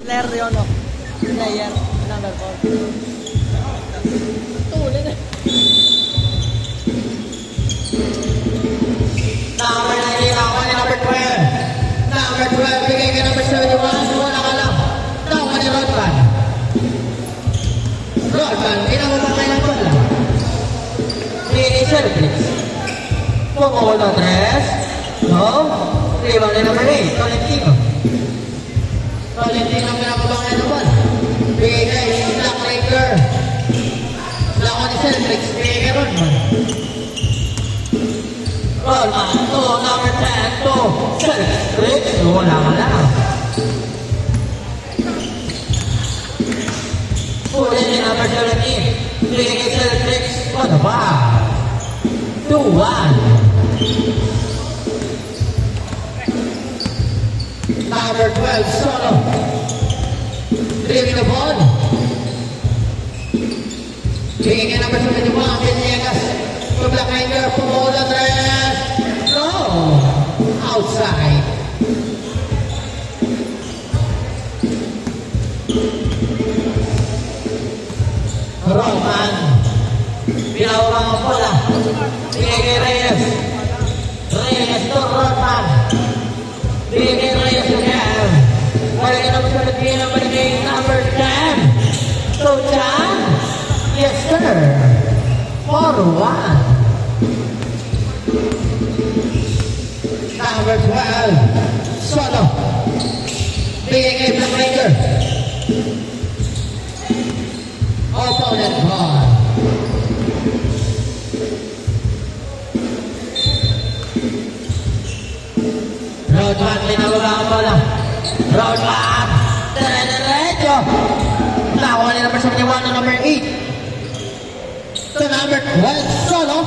Player yun, no? Player, number 4. Tulin eh. Number 19, ako ni number 12. Number 12, bigay ka number 71. Wala ka lang. Tawa ni Rodman. Rodman, pinababa kayo ng bola. Mini Celtics. Pumuha ng 3. No? Rebound ni number 8, Tolentino. Tolentino ang pinababa kayo ng bola. Bigay kayo, Black Ranger. Black ni Celtics, bigay kayo Rodman. Rodman, to number 10, to Celtics. Wala ka lang. Ulit ni number 17. Bigay kay Celtics. Ano ba? 2-1. Number 12, Solo. Driving the ball. Bigay kay number 71, Villegas. To Black Ranger, Pumola, 3. No! Outside. Rodman. Pinawang ang bola. Bigay kay Reyes. Reyes to Rodman. Bigay kay Reyes again. Balik na sa lagay ng balik number 10. So, Chan. Yes, sir. 4-1. Number 12. Solo. Bigay kay Black Ranger. Opponent ball. Rodman, pinababa ang bola. Rodman. Diretso. Nakuha ni number 71 na number 8. To number 12. Solo.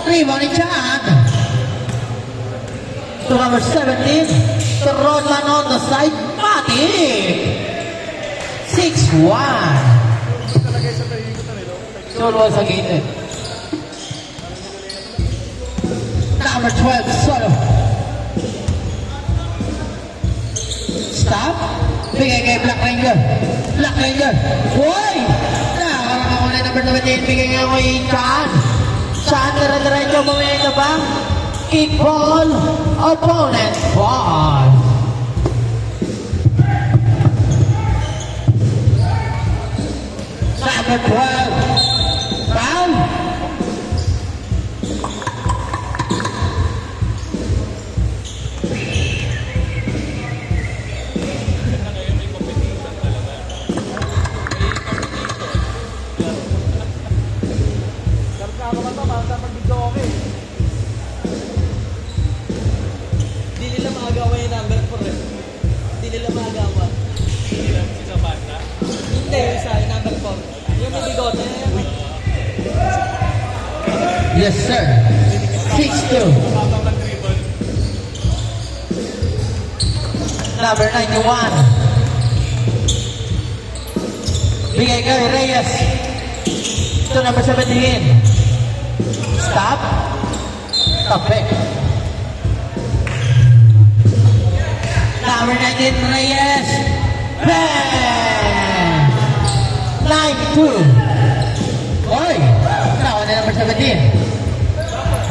Rebound ni Chan. To number 17. To Rodman on the side. Pati. 6-1. Solo sa gate. Number 12, Solo. Stop. Bigay kay Black Ranger. Black Ranger. Boy! Nakarang ako na number 17. Bigay nga kay Chan. Chan, dire-diretso. Mamaya na ba? Kick ball. Opponent ball. Number 12. Foul. Di nila maagawa yung number 4 eh. Di nila maagawa. Hindi, isa yung number 4. Yung may bigote. Yes, sir. 6-2. Number 91. Bigay kay Reyes. To number 17. Stop. Tapik. Number 19, Reyes. Bang! 9-2. Oy! Nakuha na number 17.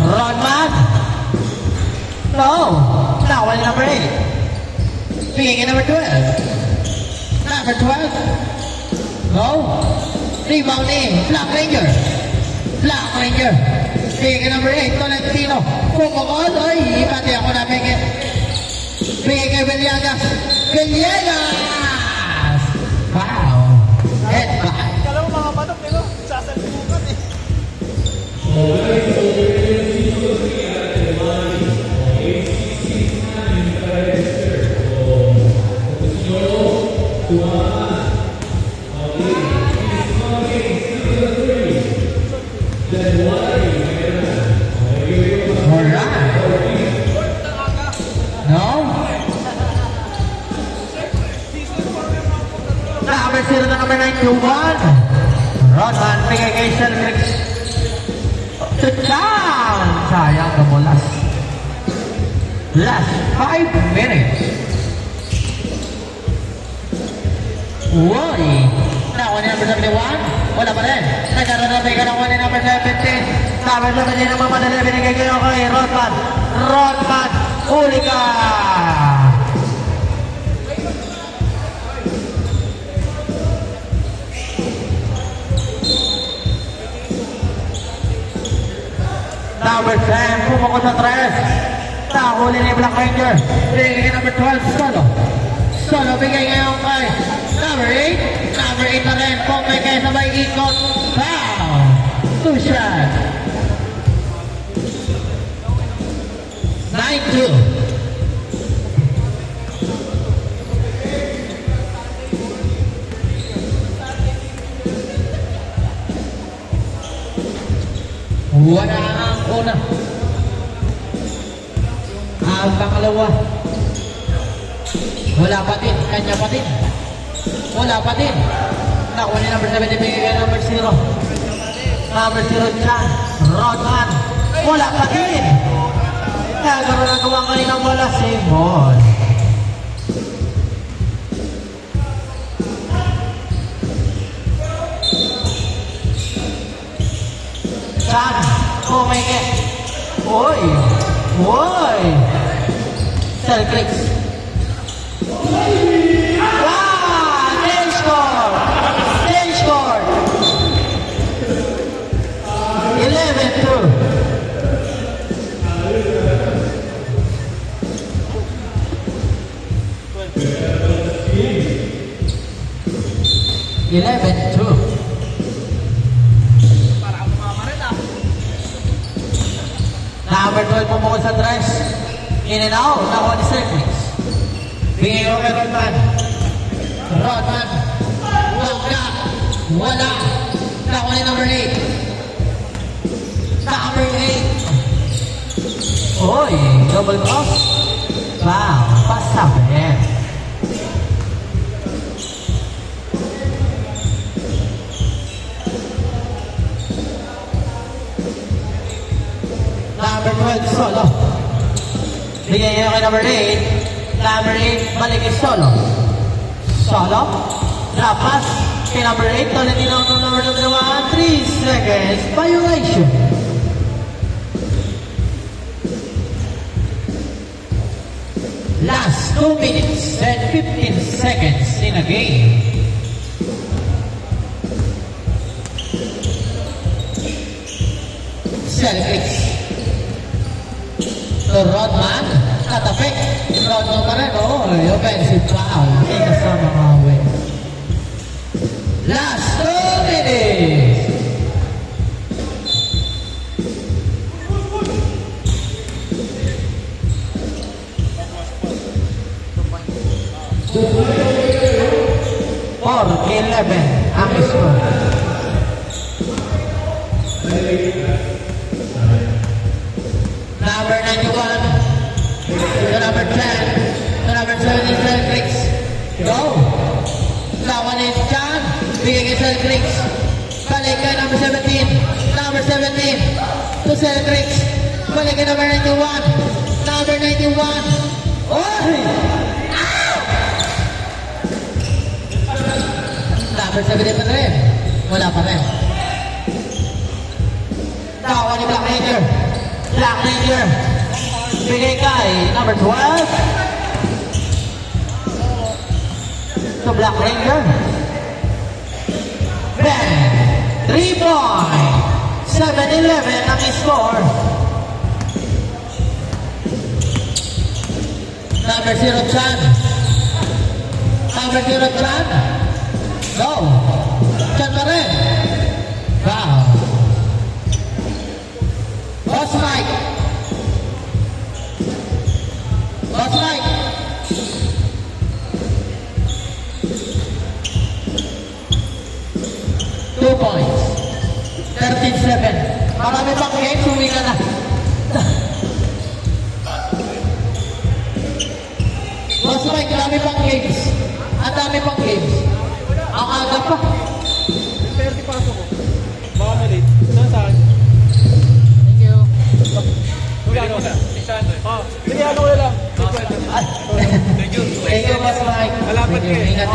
Rodman. No. Nakuha na number 8. Bigay kay number 12. Number 12. No. Rebound ni Black Ranger. Black Ranger. Bigay kay number 8. Tolentino. Pumukod. Oy! Pati ako na bigay. Bigay kay Villegas. Villegas! Wow! Headback. Kala mo mga manok, pero sasalpukan eh. Number 0 na number 91. Rodman, bigay kay Celtics. Touchdown! Sayang kamulas. Last 5 minutes. Uy! Nakuha ni number 71. Wala pa rin. Nagkaroon ka nakuha ni number 17. Number 17 naman madali. Binigay kayo kay Rodman. Rodman! Huli ka! Number 10, pumako sa 3. Nahuli ni Black Ranger. Bigay kay number 12, Solo. Solo, bigay ngayon kay number 8. Number 8 na rin. Kung may kaya sabay ikot. Foul! 2 shot. 9-2. Wala ang una. Ang pangalawa. Wala pa din. Kanya pa din. Wala pa din. Nakuha ni number 7. Bigay kay number 0. Number 0 dyan. Rodman. Wala pa din. Nagkaroon na gawa ngayon ng wala. Same ball. Chan, kumike. Uy! Uy! Selflix. Ah! Nail score! Nail score! 11-2. 11-2. Number 12 pumukol sa dress. In and out. Nakuha ni Selflix. Bigay ko kay Rodman. Rodman. Wala. Wala. Nakuha ni number 8. Number 8. Uy. Double cross. Wow. Pasabi. Number 12, Solo. Bigyan niyo kay number 8. Number 8, balik kay Solo. Solo. Drop pass kay number 8. Tuloy din ang number 1. 3 seconds. Violation. Last 2 minutes and 15 seconds in a game. Selflix. So Rodman, natapik. Rodman pa rin, offensive foul. Hindi kasama mga last 2 minutes. Or 11 ang score. Number 91 to number 10 to number 7 is Selflix. Go! Lawan is Chan. Bigay kay Selflix. Balik kay number 17. Number 17 to Selflix. Balik kay number 91. Number 91. Oh! Ow! Number 17 pa rin. Wala pa rin. Lawan ni Black Ranger. Black Ranger. Bigay kay number 12. To Black Ranger. Bang! 3 point. 7-11 ang score. Number 0, Chan. Number 0, Chan. Go. Chan pa rin. Wow. Boss Mike. Boss Mike. Two points. 13-7. Marami pang games, uwi ka na. Boss Mike, marami pang games. Ang dami pang games. Ang aga pa. 30 pasok ko. Baka malate. Saan? Sige, ano ko lang. Thank you, Boss Mike. Salamat kayo. Ingat.